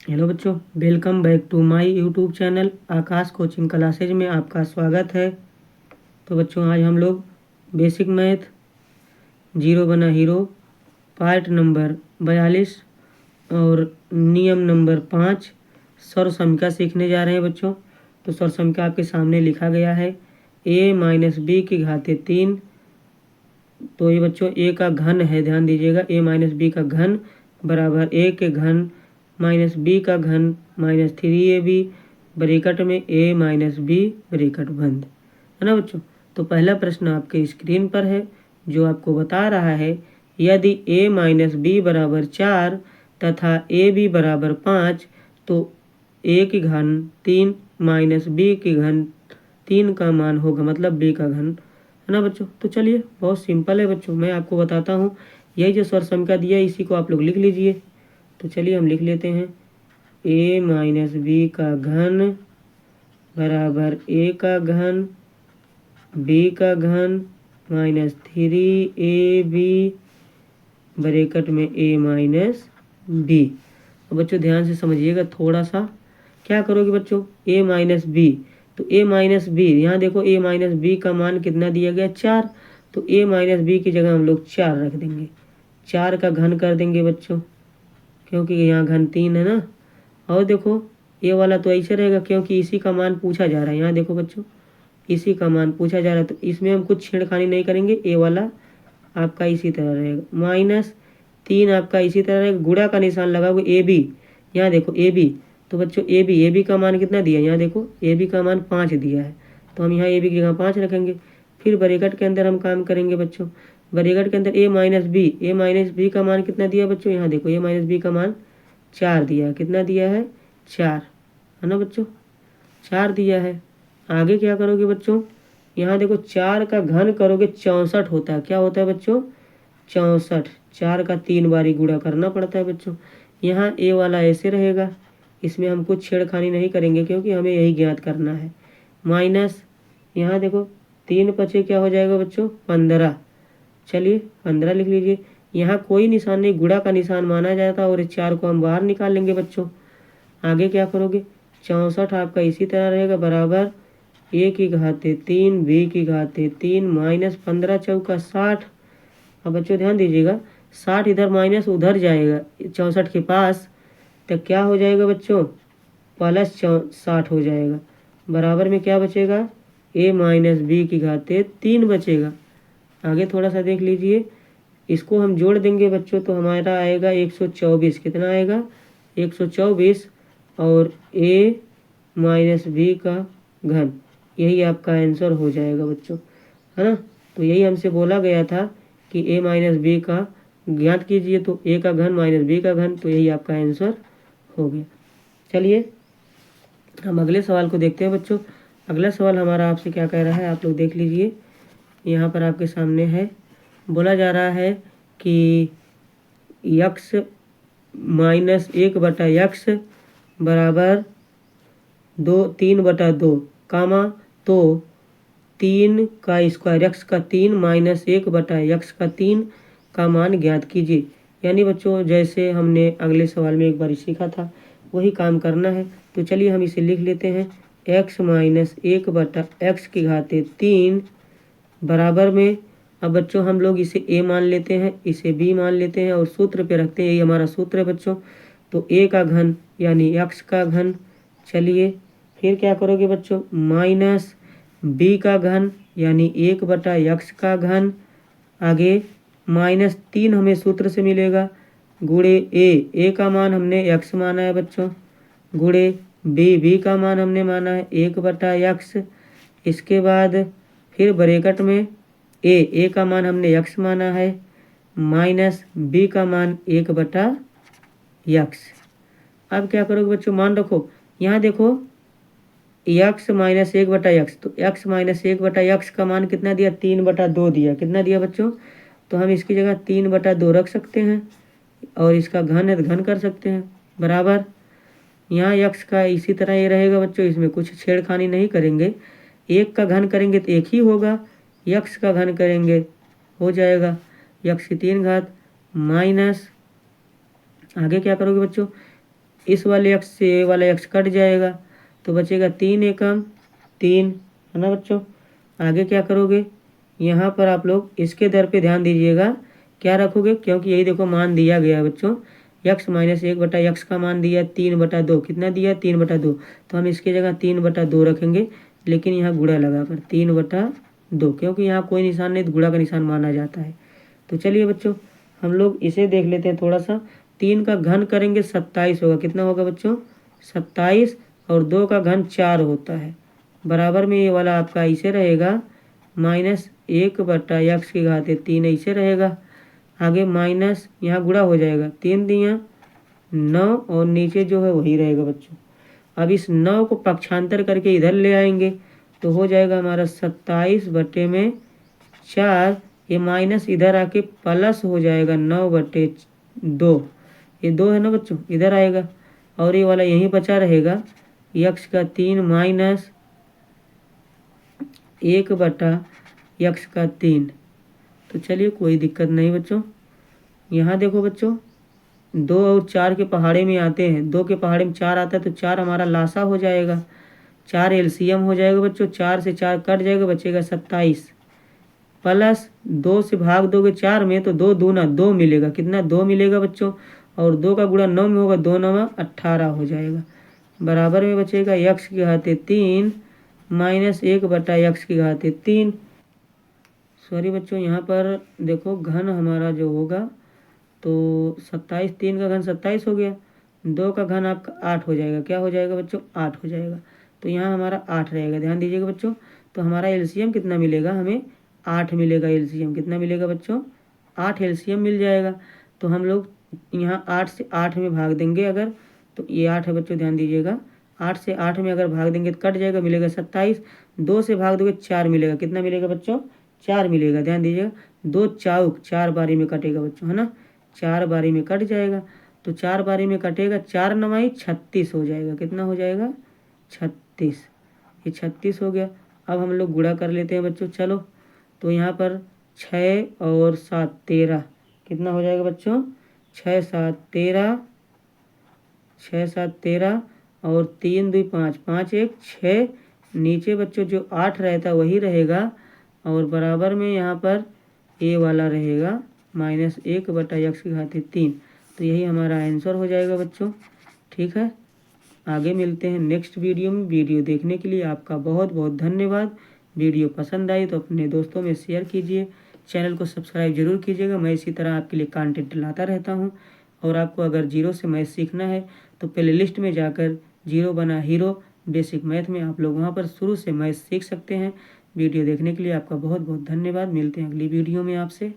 Hello बच्चों, welcome back to my YouTube channel Aakash coaching classes में आपका स्वागत है। तो बच्चों, आज हम लोग बेसिक मैथ जीरो बना हीरो पार्ट नंबर 42 और नियम नंबर 5 सर्वसमीका सीखने जा रहे हैं बच्चों। तो सर्वसमीका आपके सामने लिखा गया है a-b की घाते 3। तो ये बच्चों ए का घन है, ध्यान दीजिएगा, a-b का घन बराबर a के घन माइनस बी का घन माइनस 3ab ब्रैकेट में a-b ब्रैकेट बंद, है ना बच्चों। तो पहला प्रश्न आपके स्क्रीन पर है जो आपको बता रहा है यदि a-b बराबर 4 तथा ab बराबर 5 तो a की घन 3 माइनस b की घन 3 का मान होगा, मतलब b का घन, है ना बच्चों। तो चलिए, बहुत सिंपल है बच्चों, मैं आपको बताता हूँ। यही जो सर्वसमीका दिया है इसी को आप लोग लिख लीजिए। तो चलिए हम लिख लेते हैं a-b का घन बराबर a का घन b का घन माइनस 3ab ब्रैकेट में a-b। अब बच्चों ध्यान से समझिएगा थोड़ा सा। क्या करोगे बच्चों, a-b, तो a-b यहाँ देखो a-b का मान कितना दिया गया 4, तो a-b की जगह हम लोग 4 रख देंगे, 4 का घन कर देंगे बच्चों, क्योंकि यहाँ घन 3 है ना। और देखो ये वाला तो ऐसे रहेगा क्योंकि इसी का मान पूछा जा रहा है। यहाँ देखो बच्चों, इसी का मान पूछा जा रहा है तो इसमें हम कुछ छेड़खानी नहीं करेंगे। ए वाला आपका इसी तरह रहेगा, माइनस 3 आपका इसी तरह रहेगा, गुणा का निशान लगाओगे ए बी। यहाँ देखो ए बी, तो बच्चों ए बी का मान कितना दिया है, यहाँ देखो ए बी का मान 5 दिया है, तो हम यहाँ ए बी की जगह 5 रखेंगे। फिर ब्रैकेट के अंदर हम काम करेंगे बच्चों, ब्रैकेट के अंदर ए माइनस बी का मान कितना दिया बच्चों, यहाँ देखो ए माइनस बी का मान 4 दिया है, कितना दिया है 4, है ना बच्चों, 4 दिया है। आगे क्या करोगे बच्चों, यहाँ देखो 4 का घन करोगे 64 होता है, क्या होता है बच्चों 64, 4 का 3 बारी गुणा करना पड़ता है बच्चों। यहाँ ए वाला ऐसे रहेगा, इसमें हम कुछ छेड़खानी नहीं करेंगे क्योंकि हमें यही ज्ञात करना है। माइनस यहाँ देखो 3 पचे क्या हो जाएगा बच्चों 15, चलिए 15 लिख लीजिए। यहाँ कोई निशान नहीं, गुणा का निशान माना जाता और 4 को हम बाहर निकाल लेंगे बच्चों। आगे क्या करोगे, 64 आपका इसी तरह रहेगा बराबर a की घाते 3 b की घाते 3 माइनस 15 चौका 60। अब बच्चों ध्यान दीजिएगा, 60 इधर माइनस उधर जाएगा 64 के पास, तो क्या हो जाएगा बच्चों प्लस 60 हो जाएगा, बराबर में क्या बचेगा a-b की घाते 3 बचेगा। आगे थोड़ा सा देख लीजिए, इसको हम जोड़ देंगे बच्चों तो हमारा आएगा 124, कितना आएगा 124, और a-b का घन, यही आपका आंसर हो जाएगा बच्चों, है ना। तो यही हमसे बोला गया था कि a-b का ज्ञात कीजिए, तो a का घन माइनस b का घन, तो यही आपका आंसर हो गया। चलिए हम अगले सवाल को देखते हैं बच्चों। अगला सवाल हमारा आपसे क्या कह रहा है, आप लोग देख लीजिए, यहाँ पर आपके सामने है। बोला जा रहा है कि यक्स माइनस 1/x बराबर 3/2 कामा, तो 3 का स्क्वायर x का 3 माइनस 1/x का 3 का मान ज्ञात कीजिए। यानी बच्चों जैसे हमने अगले सवाल में एक बार सीखा था वही काम करना है। तो चलिए हम इसे लिख लेते हैं, x माइनस 1/x की घाते 3 बराबर में, अब बच्चों हम लोग इसे a मान लेते हैं, इसे b मान लेते हैं और सूत्र पे रखते हैं, यही हमारा सूत्र है बच्चों। तो a का घन यानी x का घन, चलिए फिर क्या करोगे बच्चों माइनस b का घन यानी 1/x का घन, आगे माइनस 3 हमें सूत्र से मिलेगा, गुणे a का मान हमने x माना है बच्चों, गुणे b का मान हमने माना है 1/x। इसके बाद फिर ब्रैकेट में a का मान हमने x माना है माइनस b का मान 1/x। अब क्या करोगे बच्चों, मान रखो, यहाँ देखो x माइनस 1/x, तो x माइनस 1/x का मान कितना दिया 3/2 दिया, कितना दिया बच्चों, तो हम इसकी जगह 3/2 रख सकते हैं और इसका घन है तो घन कर सकते हैं, बराबर यहाँ x का इसी तरह ये रहेगा बच्चों, इसमें कुछ छेड़खानी नहीं करेंगे। 1 का घन करेंगे तो 1 ही होगा, x का घन करेंगे हो जाएगा x की 3 घात, माइनस आगे क्या करोगे बच्चों इस वाले एक्स से ये वाला एक्स कट जाएगा तो बचेगा 3 एकम 3, है ना बच्चों। आगे क्या करोगे, यहाँ पर आप लोग इसके दर पे ध्यान दीजिएगा, क्या रखोगे, क्योंकि यही देखो मान दिया गया है बच्चों, x माइनस 1/x का मान दिया 3/2, कितना दिया 3/2, तो हम इसकी जगह 3/2 रखेंगे, लेकिन यहाँ गुणा लगाकर 3/2, क्योंकि यहाँ कोई निशान नहीं तो गुणा का निशान माना जाता है। तो चलिए बच्चों हम लोग इसे देख लेते हैं थोड़ा सा। 3 का घन करेंगे 27 होगा, कितना होगा बच्चों 27, और 2 का घन 4 होता है, बराबर में ये वाला आपका ऐसे रहेगा -1/x3 ऐसे रहेगा। आगे माइनस यहाँ गुणा हो जाएगा, 3 दिया 9 और नीचे जो है वही रहेगा बच्चों। अब इस 9 को पक्षांतर करके इधर ले आएंगे तो हो जाएगा हमारा 27/4, ये माइनस इधर आके प्लस हो जाएगा 9/2, ये 2 है ना बच्चों, इधर आएगा, और ये वाला यहीं बचा रहेगा x3 माइनस 1/x3। तो चलिए कोई दिक्कत नहीं बच्चों। यहाँ देखो बच्चों 2 और 4 के पहाड़े में आते हैं, 2 के पहाड़े में 4 आता है तो 4 हमारा लासा हो जाएगा, 4 एलसीएम हो जाएगा बच्चों, 4 से 4 कट जाएगा, बचेगा 27, प्लस 2 से भाग दोगे 4 में तो 2 दूना 2 मिलेगा, कितना 2 मिलेगा बच्चों, और 2 का गुणा 9 में होगा, 2 9 18 हो जाएगा, बराबर में बचेगा x3 माइनस 1/x3। सॉरी बच्चों यहाँ पर देखो घन हमारा जो होगा तो 27, 3 का घन 27 हो गया, 2 का घन आपका 8 हो जाएगा, क्या हो जाएगा बच्चों 8 हो जाएगा, तो यहाँ हमारा 8 रहेगा, ध्यान दीजिएगा बच्चों। तो हमारा एलसीएम कितना मिलेगा, हमें 8 मिलेगा, एलसीएम कितना मिलेगा बच्चों 8 एलसीएम मिल जाएगा। तो हम लोग यहाँ 8 से 8 में भाग देंगे अगर, तो ये 8 है बच्चों, ध्यान दीजिएगा, 8 से 8 में अगर भाग देंगे तो कट जाएगा, मिलेगा 27, 2 से भाग दोगे 4 मिलेगा, कितना मिलेगा बच्चों 4 मिलेगा, ध्यान दीजिएगा, 2 चौक 4 बारी में कटेगा बच्चों, है ना, 4 बारी में कट जाएगा, तो 4 बारी में कटेगा, 4 9 36 हो जाएगा, कितना हो जाएगा 36, ये 36 हो गया। अब हम लोग गुणा कर लेते हैं बच्चों, चलो तो यहाँ पर 6 और 7 13, कितना हो जाएगा बच्चों 6 7 13, 6 7 13 और 3 2 5 5 1 6, नीचे बच्चों जो 8 रहता वही रहेगा, और बराबर में यहाँ पर ए वाला रहेगा -1/x3। तो यही हमारा आंसर हो जाएगा बच्चों, ठीक है। आगे मिलते हैं नेक्स्ट वीडियो में। वीडियो देखने के लिए आपका बहुत बहुत धन्यवाद। वीडियो पसंद आई तो अपने दोस्तों में शेयर कीजिए, चैनल को सब्सक्राइब जरूर कीजिएगा, मैं इसी तरह आपके लिए कंटेंट लाता रहता हूँ। और आपको अगर जीरो से मैथ सीखना है तो प्ले लिस्ट में जाकर जीरो बना हीरो बेसिक मैथ में आप लोग वहाँ पर शुरू से मैथ सीख सकते हैं। वीडियो देखने के लिए आपका बहुत बहुत धन्यवाद। मिलते हैं अगली वीडियो में आपसे।